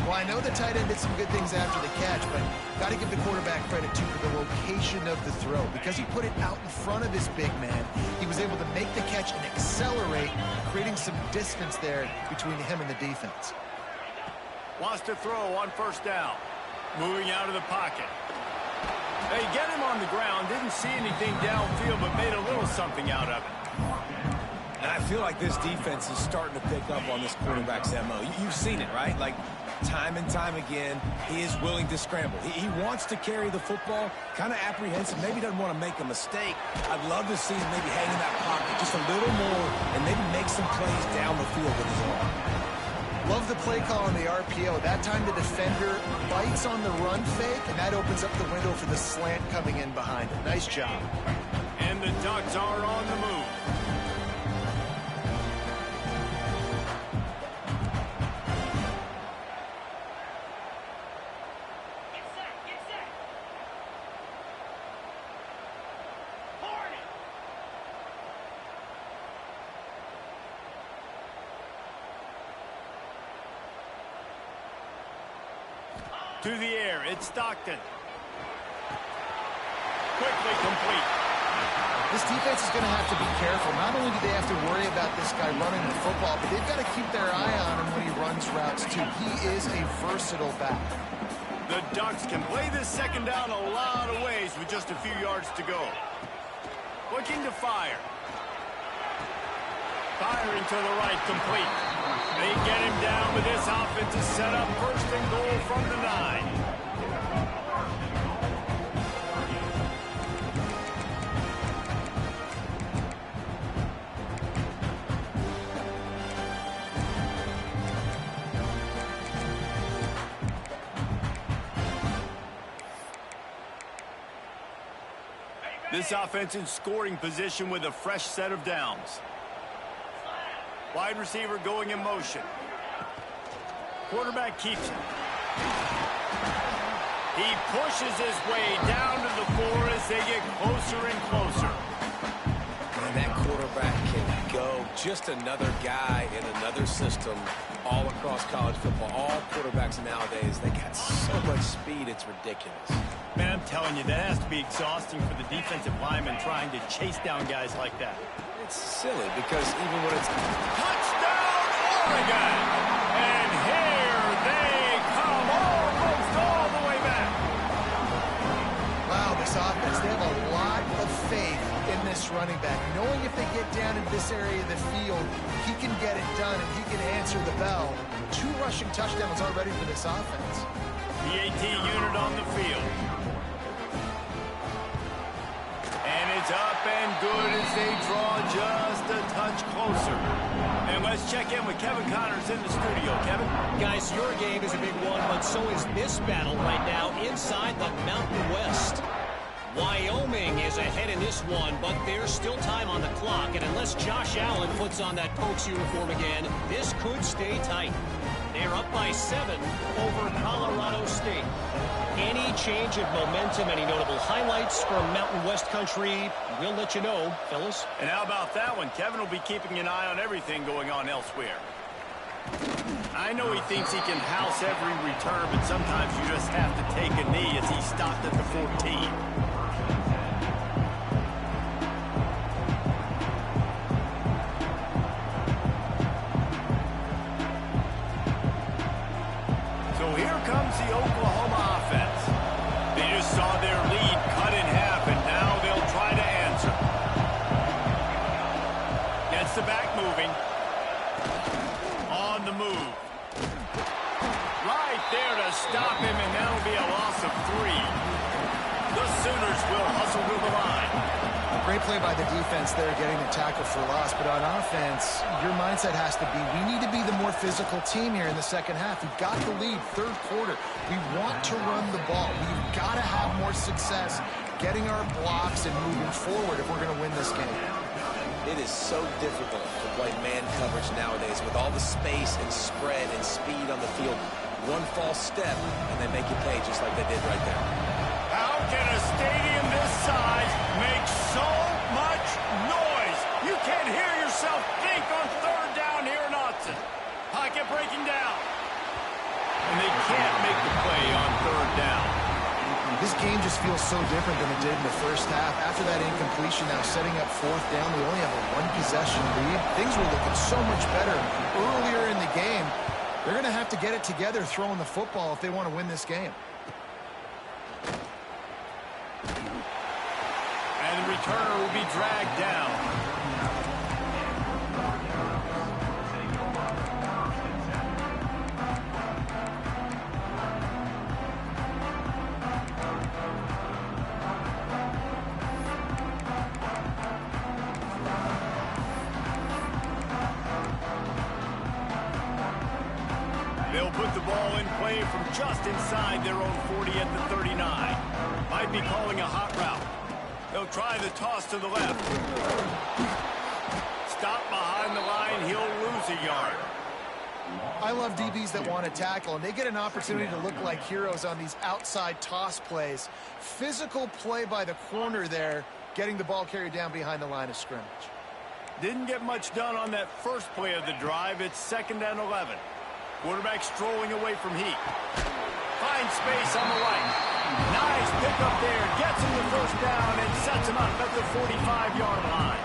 S4: Well, I know the tight end did some good things after the catch, but got to give the quarterback credit, too, for the location of the throw. Because he put it out in front of his big man, he was able to make the catch and accelerate, creating some distance there between him and the defense.
S1: Wants to throw on 1st down. Moving out of the pocket. They get him on the ground. Didn't see anything downfield, but made a little something out of it.
S3: And I feel like this defense is starting to pick up on this quarterback's MO. You've seen it, right? Like, time and time again, he is willing to scramble. He wants to carry the football, kind of apprehensive, maybe doesn't want to make a mistake. I'd love to see him maybe hang in that pocket just a little more and maybe make some plays down the field with his arm.
S4: Love the play call on the RPO. That time the defender bites on the run fake, and that opens up the window for the slant coming in behind it. Nice job.
S1: And the Ducks are on the move. To the air, it's Stockton. Quickly complete.
S4: This defense is going to have to be careful. Not only do they have to worry about this guy running the football, but they've got to keep their eye on him when he runs routes, too. He is a versatile back.
S1: The Ducks can play this 2nd down a lot of ways with just a few yards to go. Looking to fire. Firing to the right, complete. They get him down, but this offense is set up 1st and goal from the 9. This offense in scoring position with a fresh set of downs. Wide receiver going in motion. Quarterback keeps it. He pushes his way down to the 4 as they get closer and closer.
S3: And that quarterback can go. Just another guy in another system all across college football. All quarterbacks nowadays, they got so much speed, it's ridiculous.
S1: Man, I'm telling you, that has to be exhausting for the defensive lineman trying to chase down guys like that.
S3: It's silly because even when it's...
S1: Touchdown, Oregon. And here they come, almost all the way back.
S4: Wow, this offense, they have a lot of faith in this running back, knowing if they get down in this area of the field, he can get it done and he can answer the bell. 2 rushing touchdowns already for this offense.
S1: PAT unit on the field. And it's up and good as they draw just a touch closer. And let's check in with Kevin Connors in the studio. Kevin?
S5: Guys, your game is a big one, but so is this battle right now inside the Mountain West. Wyoming is ahead in this one, but there's still time on the clock, and unless Josh Allen puts on that Pokes uniform again, this could stay tight. They're up by 7 over Colorado State. Any change of momentum, any notable highlights from Mountain West country, we'll let you know, fellas.
S1: And how about that one? Kevin will be keeping an eye on everything going on elsewhere. I know he thinks he can house every return, but sometimes you just have to take a knee as he stopped at the 14. The Oklahoma offense. They just saw their lead cut in half, and now they'll try to answer. Gets the back moving. On the move. Right there to stop him, and that'll be a loss of 3. The Sooners will hustle to the line.
S4: Great play by the defense there, getting the tackle for loss. But on offense, your mindset has to be, we need to be the more physical team here in the second half. We've got the lead, 3rd quarter. We want to run the ball. We've got to have more success getting our blocks and moving forward if we're going to win this game.
S3: It is so difficult to play man coverage nowadays with all the space and spread and speed on the field. One false step, and they make you pay just like they did right there.
S1: How can a stadium this size make so much noise? You can't hear yourself think on 3rd down here in Autzen. Pocket breaking down. And they can't make the play on 3rd down.
S4: This game just feels so different than it did in the first half. After that incompletion, now setting up 4th down, we only have a 1-possession lead. Things were looking so much better earlier in the game. They're going to have to get it together throwing the football if they want to win this game.
S1: And the returner will be dragged down. They'll put the ball in play from just inside their own 40 at the 39. Might be calling a hot route. They'll try the toss to the left. Stop behind the line. He'll lose a yard.
S4: I love DBs that want to tackle, and they get an opportunity to look like heroes on these outside toss plays. Physical play by the corner there, getting the ball carried down behind the line of scrimmage.
S1: Didn't get much done on that first play of the drive. It's 2nd and 11. Quarterback strolling away from heat. Finds space on the right. Nice pickup there. Gets him the 1st down and sets him up at the 45-yard line.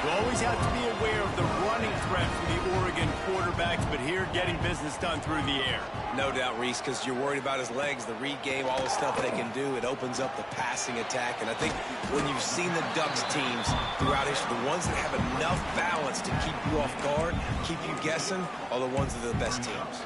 S1: You always have to be aware of the running threat from the Oregon quarterbacks, but here getting business done through the air.
S3: No doubt, Reese, because you're worried about his legs, the read game, all the stuff they can do. It opens up the passing attack. And I think when you've seen the Ducks teams throughout history, the ones that have enough balance to keep you off guard, keep you guessing, are the ones that are the best teams.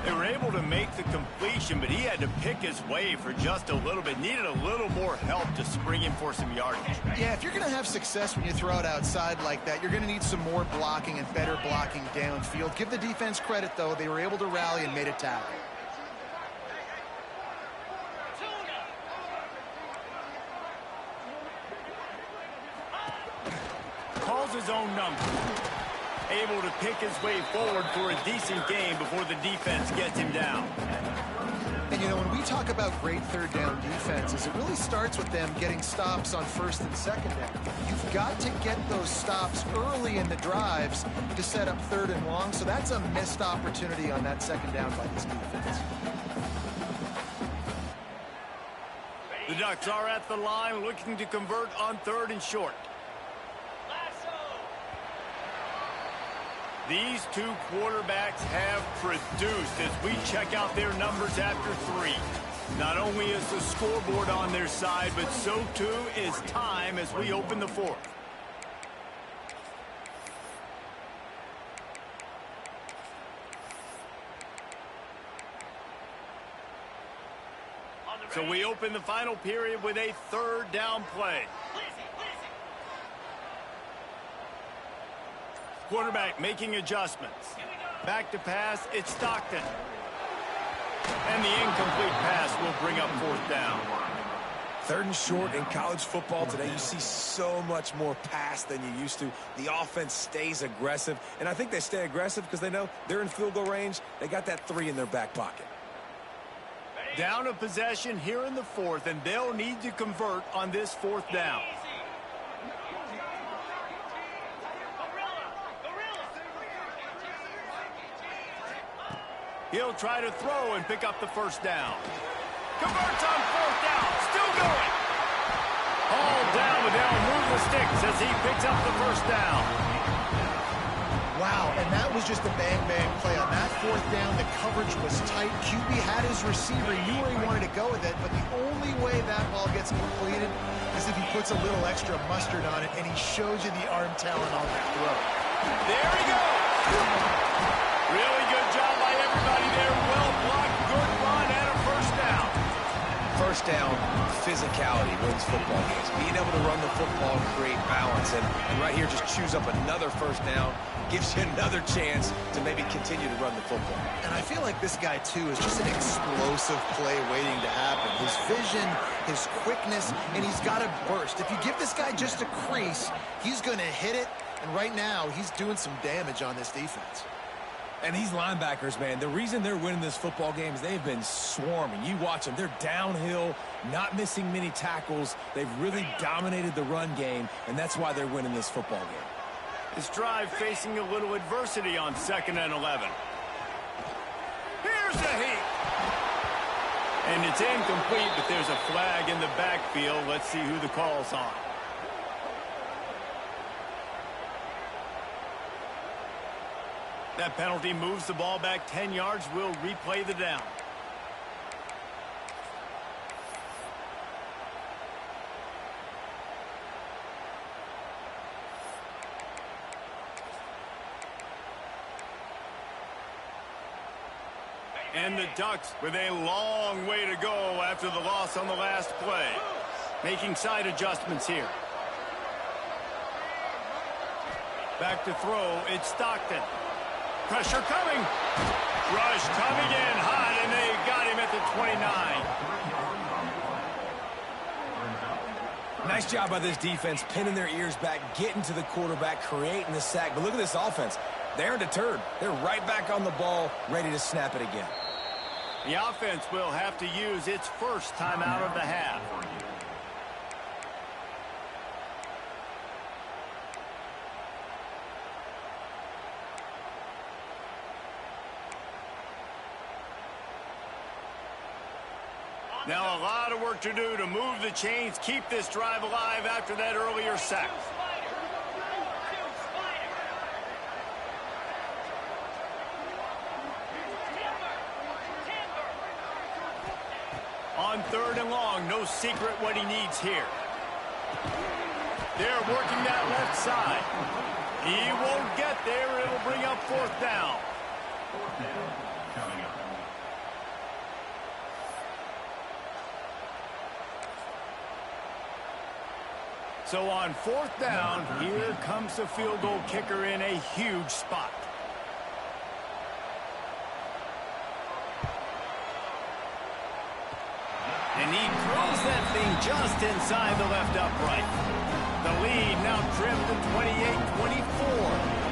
S1: They were able to make the completion, but he had to pick his way for just a little bit. Needed a little more help to spring him for some yardage.
S4: Yeah, if you're going to have success when you throw it outside like that, you're going to need some more blocking and better blocking downfield. Give the defense credit, though. They were able to rally and made a tackle.
S1: Calls his own number. Able to pick his way forward for a decent game before the defense gets him down.
S4: And, you know, when we talk about great 3rd down defenses, it really starts with them getting stops on 1st and 2nd down. You've got to get those stops early in the drives to set up 3rd and long, so that's a missed opportunity on that 2nd down by this defense.
S1: The Ducks are at the line looking to convert on 3rd and short. These two quarterbacks have produced as we check out their numbers after 3. Not only is the scoreboard on their side, but so too is time as we open the 4th. So we open the final period with a 3rd down play. Quarterback making adjustments. Back to pass, it's Stockton. And the incomplete pass will bring up 4th down.
S3: 3rd and short in college football today. You see so much more pass than you used to. The offense stays aggressive, and I think they stay aggressive because they know they're in field goal range. They got that 3 in their back pocket.
S1: Down a possession here in the 4th, and they'll need to convert on this 4th down. He'll try to throw and pick up the 1st down. Converts on 4th down. Still going. Hauled down, but they'll move the sticks as he picks up the 1st down.
S4: Wow, and that was just a bang-bang play. On that 4th down, the coverage was tight. QB had his receiver. He knew where he wanted to go with it, but the only way that ball gets completed is if he puts a little extra mustard on it, and he shows you the arm talent on that throw.
S1: There he goes. Really good job by everybody there. Well blocked, good run, and a 1st down.
S3: 1st down, physicality wins football games. Being able to run the football and create balance. And right here, just choose up another 1st down. Gives you another chance to maybe continue to run the football.
S4: And I feel like this guy, too, is just an explosive play waiting to happen. His vision, his quickness, and he's got a burst. If you give this guy just a crease, he's going to hit it. And right now, he's doing some damage on this defense.
S3: And these linebackers, man, the reason they're winning this football game is they've been swarming. You watch them. They're downhill, not missing many tackles. They've really dominated the run game, and that's why they're winning this football game.
S1: This drive facing a little adversity on 2nd and 11. Here's the heat. And it's incomplete, but there's a flag in the backfield. Let's see who the call's on. That penalty moves the ball back 10 yards. We'll replay the down. And the Ducks with a long way to go after the loss on the last play. Making side adjustments here. Back to throw, it's Stockton. Pressure coming. Rush coming in hot, and they got him at the 29.
S3: Nice job by this defense, pinning their ears back, getting to the quarterback, creating the sack. But look at this offense. They aren't deterred. They're right back on the ball, ready to snap it again.
S1: The offense will have to use its 1st timeout of the half. Now a lot of work to do to move the chains, keep this drive alive after that earlier sack. On 3rd and long, no secret what he needs here. They're working that left side. He won't get there. It'll bring up 4th down. So on 4th down, here comes the field goal kicker in a huge spot. And he throws that thing just inside the left upright. The lead now trimmed to 28-24.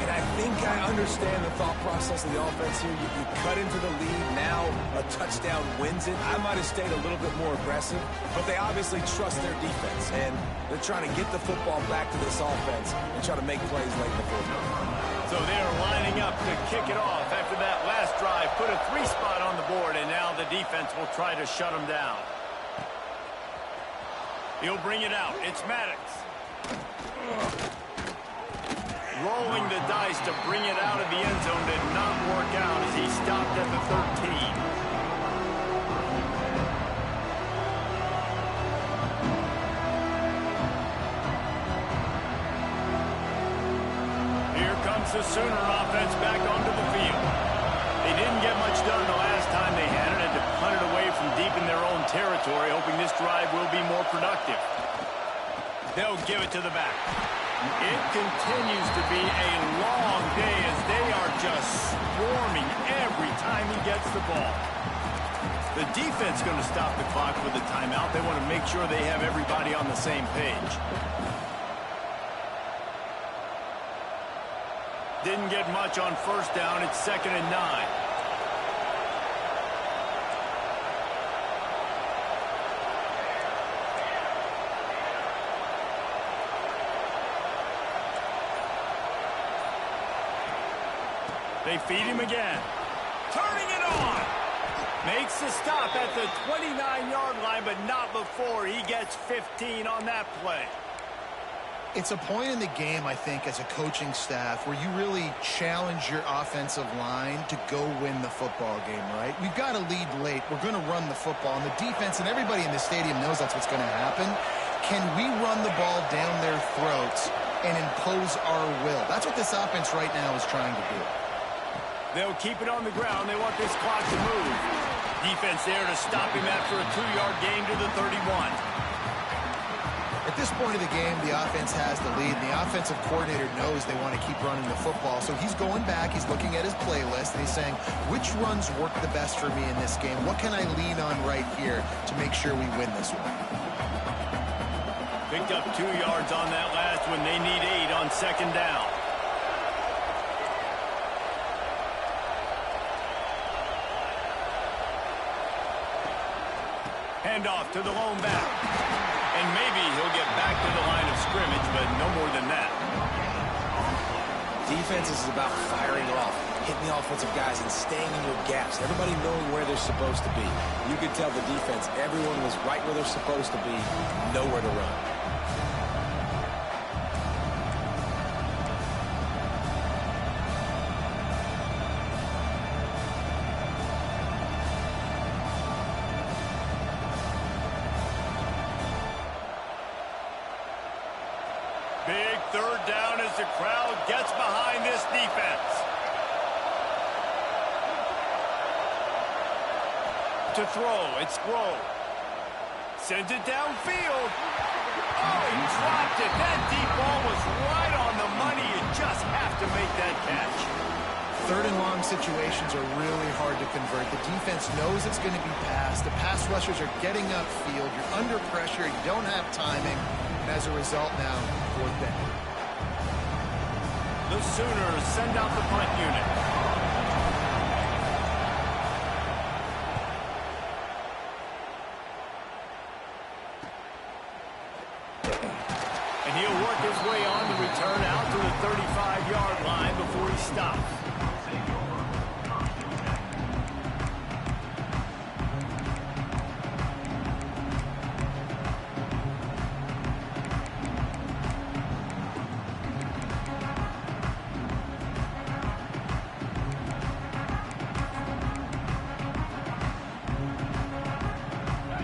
S3: And I think I understand the thought process of the offense here. You cut into the lead. Now a touchdown wins it. I might have stayed a little bit more aggressive, but they obviously trust their defense, and they're trying to get the football back to this offense and try to make plays late in the fourth quarter.
S1: So they're lining up to kick it off after that last drive. Put a 3 spot on the board, and now the defense will try to shut them down. He'll bring it out. It's Maddox. Rolling the dice to bring it out of the end zone did not work out as he stopped at the 13. Here comes the Sooner offense back onto the field. They didn't get much done the last time they had it, and to punt it away from deep in their own territory, hoping this drive will be more productive. They'll give it to the back. It continues to be a long day as they are just swarming every time he gets the ball. The defense is going to stop the clock with a timeout. They want to make sure they have everybody on the same page. Didn't get much on first down. It's 2nd and 9. They feed him again. Turning it on. Makes the stop at the 29-yard line, but not before he gets 15 on that play.
S4: It's a point in the game, I think, as a coaching staff where you really challenge your offensive line to go win the football game, right? We've got to lead late. We're going to run the football. And the defense and everybody in the stadium knows that's what's going to happen. Can we run the ball down their throats and impose our will? That's what this offense right now is trying to do.
S1: They'll keep it on the ground. They want this clock to move. Defense there to stop him after a 2-yard gain to the 31.
S4: At this point of the game, the offense has the lead, and the offensive coordinator knows they want to keep running the football. So he's going back, he's looking at his playlist, and he's saying, which runs work the best for me in this game? What can I lean on right here to make sure we win this one?
S1: Picked up 2 yards on that last one. They need 8 on 2nd down. Handoff to the lone back. And maybe he'll get back to the line of scrimmage, but no more than that.
S3: Defense is about firing off, hitting the offensive guys, and staying in your gaps. Everybody knowing where they're supposed to be. You could tell the defense, everyone was right where they're supposed to be, nowhere to run.
S1: Big 3rd down as the crowd gets behind this defense. To throw, it's Rowe. Sends it downfield. Oh, he dropped it. That deep ball was right on the money. You just have to make that catch.
S4: 3rd and long situations are really hard to convert. The defense knows it's going to be passed. The pass rushers are getting upfield. You're under pressure. You don't have timing. And as a result now, 4th down.
S1: The Sooners send out the punt unit. And he'll work his way on the return out to the 35-yard line before he stops.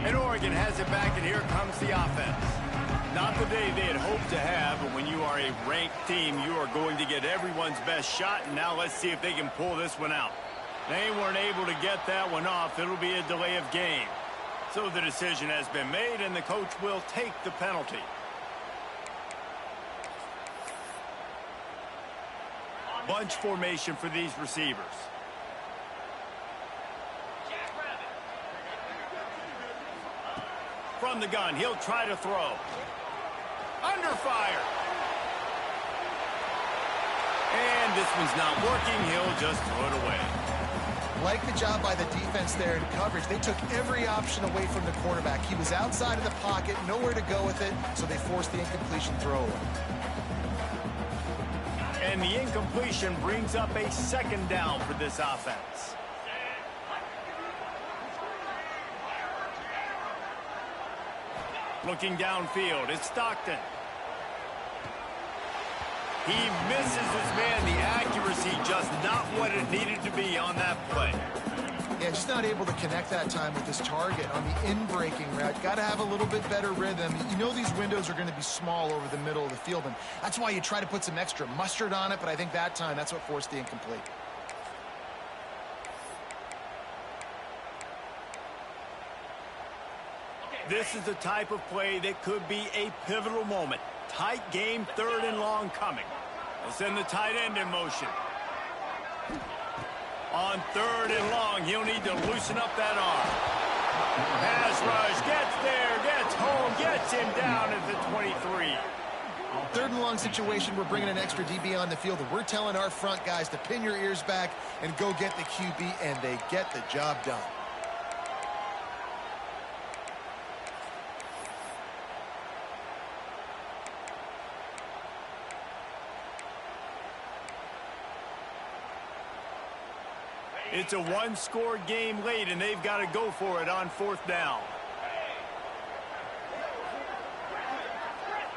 S1: And Oregon has it back, and here comes the offense. Not the day they had hoped to have, but when you are a ranked team, you are going to get everyone's best shot, and now let's see if they can pull this one out. They weren't able to get that one off. It'll be a delay of game. So the decision has been made, and the coach will take the penalty. Bunch formation for these receivers. From the gun, he'll try to throw. Under fire. And this one's not working. He'll just throw it away.
S4: Like the job by the defense there in coverage. They took every option away from the quarterback. He was outside of the pocket, nowhere to go with it, so they forced the incompletion throwaway.
S1: And the incompletion brings up a 2nd down for this offense. Looking downfield, it's Stockton. He misses his man. The accuracy just not what it needed to be on that play.
S4: Yeah, just not able to connect that time with his target on the in-breaking route. Got to have a little bit better rhythm. You know these windows are going to be small over the middle of the field, and that's why you try to put some extra mustard on it, but I think that time that's what forced the incomplete.
S1: This is the type of play that could be a pivotal moment. Tight game, 3rd and long coming. They'll send the tight end in motion. On 3rd and long, he'll need to loosen up that arm. Pass rush, gets there, gets home, gets him down at the 23.
S4: 3rd and long situation, we're bringing an extra DB on the field, and we're telling our front guys to pin your ears back and go get the QB, and they get the job done.
S1: It's a one-score game late, and they've got to go for it on 4th down.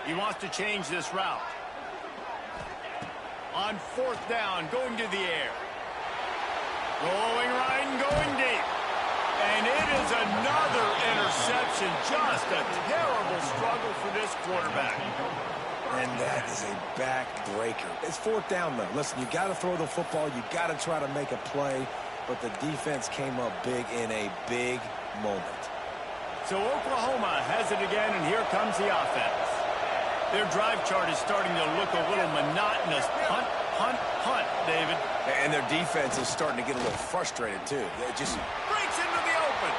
S1: He wants to change this route. On 4th down, going to the air. Rolling right and going deep. And it is another interception. Just a terrible struggle for this quarterback.
S3: And that is a back-breaker. It's 4th down, though. Listen, you got to throw the football. You got to try to make a play. But the defense came up big in a big moment.
S1: So Oklahoma has it again, and here comes the offense. Their drive chart is starting to look a little monotonous. Punt, punt, punt, David.
S3: And their defense is starting to get a little frustrated, too. They just
S1: breaks into the open.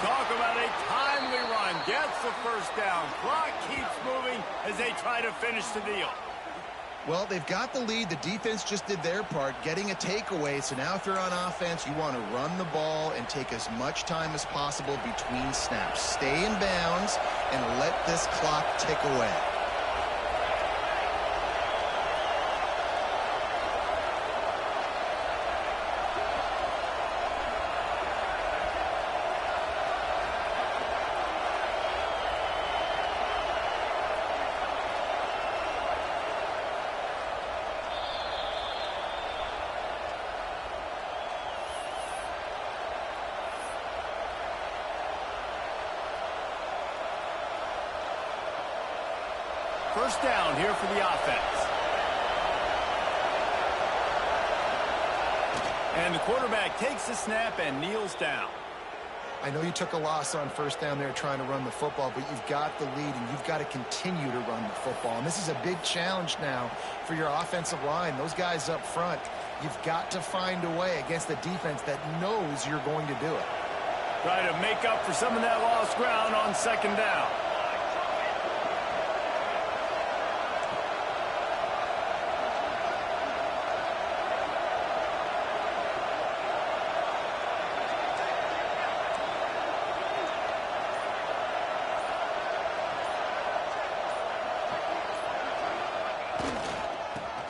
S1: Talk about a timely run. Gets the 1st down. Clock keeps moving as they try to finish the deal.
S4: Well, they've got the lead. The defense just did their part, getting a takeaway. So now if they're on offense, you want to run the ball and take as much time as possible between snaps. Stay in bounds and let this clock tick away.
S1: First down here for the offense. And the quarterback takes the snap and kneels down.
S4: I know you took a loss on 1st down there trying to run the football, but you've got the lead, and you've got to continue to run the football. And this is a big challenge now for your offensive line. Those guys up front, you've got to find a way against the defense that knows you're going to do it.
S1: Try to make up for some of that lost ground on 2nd down.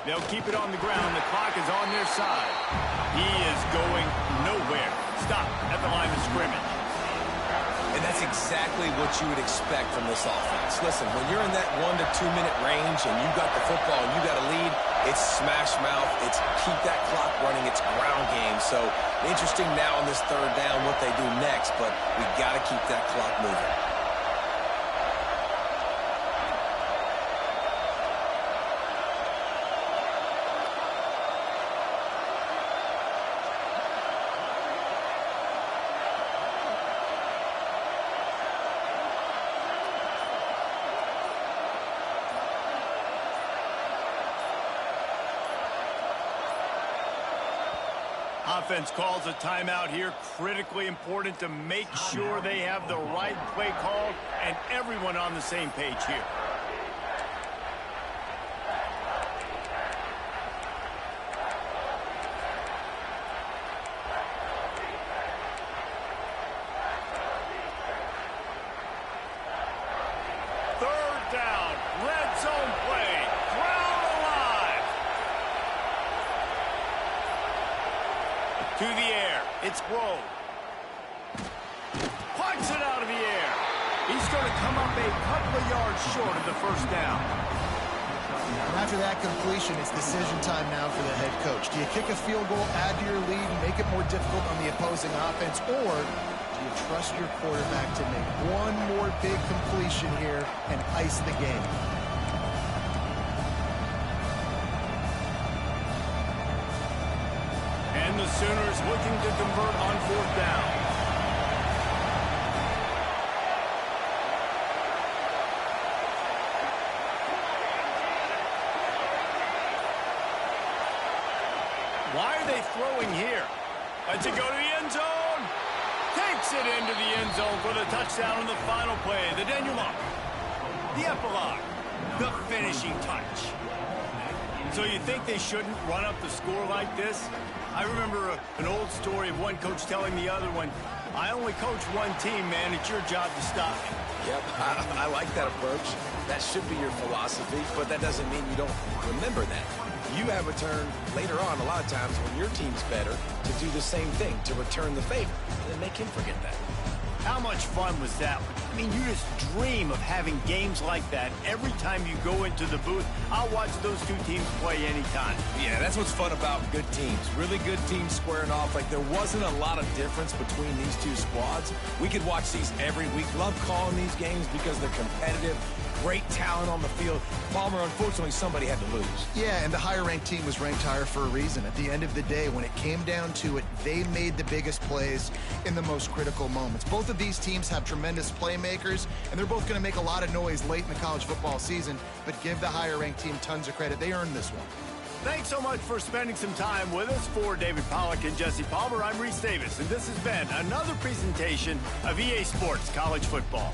S1: They'll keep it on the ground. The clock is on their side. He is going nowhere. Stop at the line of scrimmage.
S3: And that's exactly what you would expect from this offense. Listen, when you're in that 1 to 2 minute range and you got the football and you got a lead, it's smash mouth. It's keep that clock running. It's ground game. So interesting now on this 3rd down what they do next, but we got to keep that clock moving.
S1: Offense calls a timeout here. Critically important to make sure they have the right play called and everyone on the same page here. Third down, red zone play. Crowd alive. To the air. It's Rowe. Punts it out of the air. He's going to come up a couple of yards short of the 1st down.
S4: And after that completion, it's decision time now for the head coach. Do you kick a field goal, add to your lead, and make it more difficult on the opposing offense, or do you trust your quarterback to make one more big completion here and ice the game?
S1: And the Sooners looking to convert on 4th down. Why are they throwing here? Lets it go to the end zone. Takes it into the end zone for the touchdown on the final play. The denouement. The epilogue. The finishing touch. So you think they shouldn't run up the score like this? I remember an old story of one coach telling the other one, I only coach one team, man. It's your job to stop me.
S3: Yep, I like that approach. That should be your philosophy, but that doesn't mean you don't remember that. You have a turn later on, a lot of times, when your team's better, to do the same thing, to return the favor, and then make him forget that.
S1: How much fun was that one? I mean, you just dream of having games like that every time you go into the booth. I'll watch those two teams play anytime.
S3: Yeah, that's what's fun about good teams. Really good teams squaring off. Like, there wasn't a lot of difference between these two squads. We could watch these every week. Love calling these games because they're competitive. Great talent on the field. Palmer, unfortunately, somebody had to lose.
S4: Yeah, and the higher-ranked team was ranked higher for a reason. At the end of the day, when it came down to it, they made the biggest plays in the most critical moments. Both of these teams have tremendous playmakers, and they're both going to make a lot of noise late in the college football season, but give the higher-ranked team tons of credit. They earned this one.
S1: Thanks so much for spending some time with us. For David Pollack and Jesse Palmer, I'm Reese Davis, and this has been another presentation of EA Sports College Football.